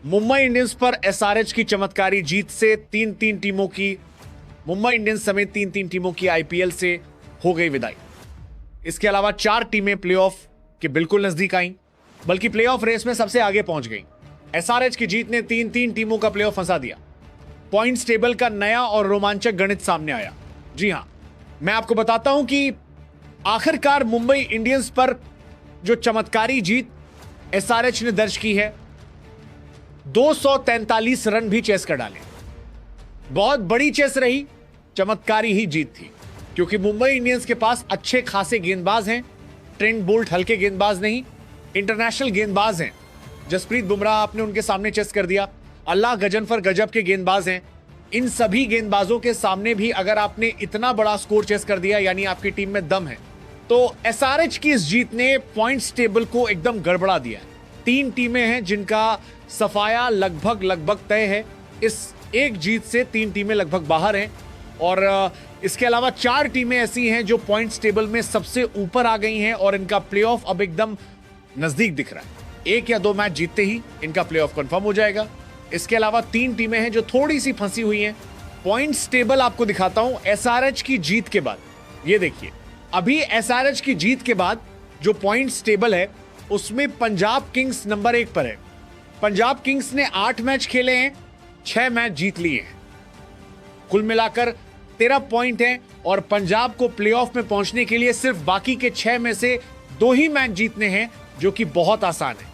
Mumbai Indians पर SRH की चमत्कारी जीत से तीन तीन टीमों की मुंबई इंडियंस समेत तीन तीन टीमों की आईपीएल से हो गई विदाई। इसके अलावा चार टीमें प्लेऑफ के बिल्कुल नजदीक आईं, बल्कि प्लेऑफ रेस में सबसे आगे पहुंच गईं। एसआरएच की जीत ने तीन तीन टीमों का प्लेऑफ फंसा दिया। पॉइंट्स टेबल का नया और रोमांचक गणित सामने आया। जी हां, मैं आपको बताता हूं कि आखिरकार मुंबई इंडियंस पर जो चमत्कारी जीत एसआरएच ने दर्ज की है, 243 रन भी चेस कर डाले। बहुत बड़ी चेस रही, चमत्कारी ही जीत थी, क्योंकि मुंबई इंडियंस के पास अच्छे खासे गेंदबाज हैं। ट्रेंट बोल्ट हल्के गेंदबाज नहीं, इंटरनेशनल गेंदबाज हैं। जसप्रीत बुमराह आपने उनके सामने चेस कर दिया। अल्लाह गजनफर गजब के गेंदबाज हैं। इन सभी गेंदबाजों के सामने भी अगर आपने इतना बड़ा स्कोर चेस कर दिया, यानी आपकी टीम में दम है। तो एसआरएच की इस जीत ने पॉइंट्स टेबल को एकदम गड़बड़ा दिया है। तीन टीमें हैं जिनका सफाया लगभग तय है। इस एक जीत से तीन टीमें लगभग बाहर हैं, और इसके अलावा चार टीमें ऐसी हैं जो पॉइंट्स टेबल में सबसे ऊपर आ गई हैं और इनका प्लेऑफ अब एकदम नजदीक दिख रहा है। एक या दो मैच जीतते ही इनका प्लेऑफ कंफर्म हो जाएगा। इसके अलावा तीन टीमें हैं जो थोड़ी सी फंसी हुई हैं। पॉइंट्स टेबल आपको दिखाता हूं एसआरएच की जीत के बाद। ये देखिए, अभी एसआरएच की जीत के बाद जो पॉइंट्स टेबल है उसमें पंजाब किंग्स नंबर 1 पर है। पंजाब किंग्स ने 8 मैच खेले हैं, 6 मैच जीत लिए हैं। कुल मिलाकर 13 पॉइंट हैं, और पंजाब को प्लेऑफ में पहुंचने के लिए सिर्फ बाकी के 6 में से 2 ही मैच जीतने हैं, जो कि बहुत आसान है।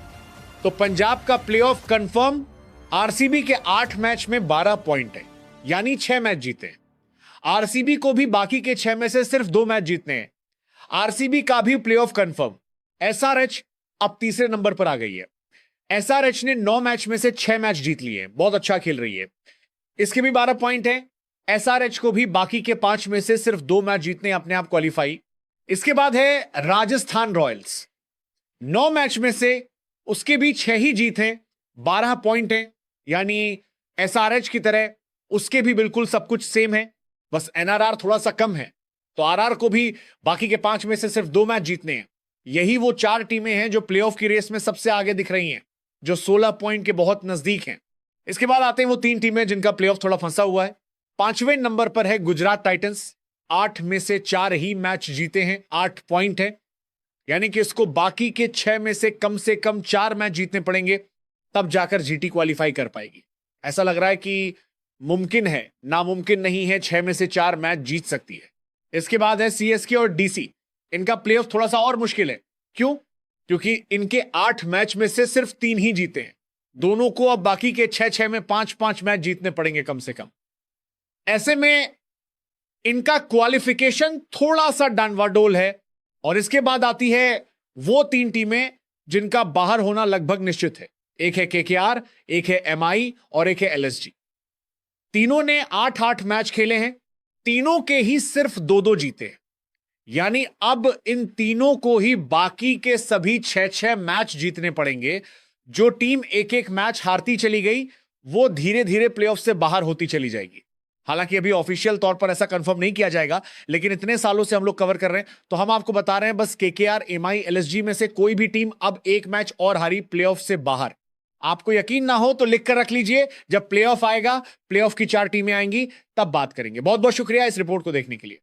तो पंजाब का प्लेऑफ कंफर्म। आरसीबी के 8 मैच में 12 पॉइंट है, यानी 6 मैच जीते हैं। आरसीबी को भी बाकी के 6 में से सिर्फ 2 मैच जीतने हैं। आरसीबी का भी प्लेऑफ कंफर्म। एसआरएच अब तीसरे नंबर पर आ गई है। एसआरएच ने 9 मैच में से 6 मैच जीत लिए हैं, बहुत अच्छा खेल रही है। इसके भी 12 पॉइंट हैं। एसआरएच को भी बाकी के 5 में से सिर्फ 2 मैच जीतने अपने आप क्वालिफाई। इसके बाद है राजस्थान रॉयल्स। 9 मैच में से उसके भी 6 ही जीत हैं, 12 पॉइंट हैं, यानी एसआरएच की तरह उसके भी बिल्कुल सब कुछ सेम है, बस एनआरआर थोड़ा सा कम है। तो आरआर को भी बाकी के 5 में से सिर्फ 2 मैच जीतने हैं। यही वो 4 टीमें हैं जो प्लेऑफ की रेस में सबसे आगे दिख रही हैं, जो 16 पॉइंट के बहुत नजदीक हैं। इसके बाद आते हैं वो 3 टीमें जिनका प्लेऑफ थोड़ा फंसा हुआ है। 5वें नंबर पर है गुजरात टाइटंस। 8 में से 4 ही मैच जीते हैं, 8 पॉइंट है, यानी कि इसको बाकी के 6 में से कम 4 मैच जीतने पड़ेंगे, तब जाकर जीटी क्वालिफाई कर पाएगी। ऐसा लग रहा है कि मुमकिन है, नामुमकिन नहीं है, 6 में से 4 मैच जीत सकती है। इसके बाद है सीएसके और डीसी। इनका प्लेऑफ थोड़ा सा और मुश्किल है। क्यों? क्योंकि इनके 8 मैच में से सिर्फ 3 ही जीते हैं। दोनों को अब बाकी के 6 में 5 मैच जीतने पड़ेंगे कम से कम। ऐसे में इनका क्वालिफिकेशन थोड़ा सा डांवाडोल है। और इसके बाद आती है वो 3 टीमें जिनका बाहर होना लगभग निश्चित है। एक है केकेआर, एक है एमआई और एक है एलएसजी। तीनों ने 8 मैच खेले हैं, तीनों के ही सिर्फ 2 जीते हैं, यानी अब इन तीनों को ही बाकी के सभी 6 मैच जीतने पड़ेंगे। जो टीम एक मैच हारती चली गई, वो धीरे धीरे प्लेऑफ से बाहर होती चली जाएगी। हालांकि अभी ऑफिशियल तौर पर ऐसा कंफर्म नहीं किया जाएगा, लेकिन इतने सालों से हम लोग कवर कर रहे हैं, तो हम आपको बता रहे हैं बस केकेआर, एमआई, एलएसजी में से कोई भी टीम अब 1 मैच और हारी प्लेऑफ से बाहर। आपको यकीन ना हो तो लिख कर रख लीजिए, जब प्लेऑफ आएगा, प्लेऑफ की 4 टीमें आएंगी, तब बात करेंगे। बहुत बहुत शुक्रिया इस रिपोर्ट को देखने के लिए।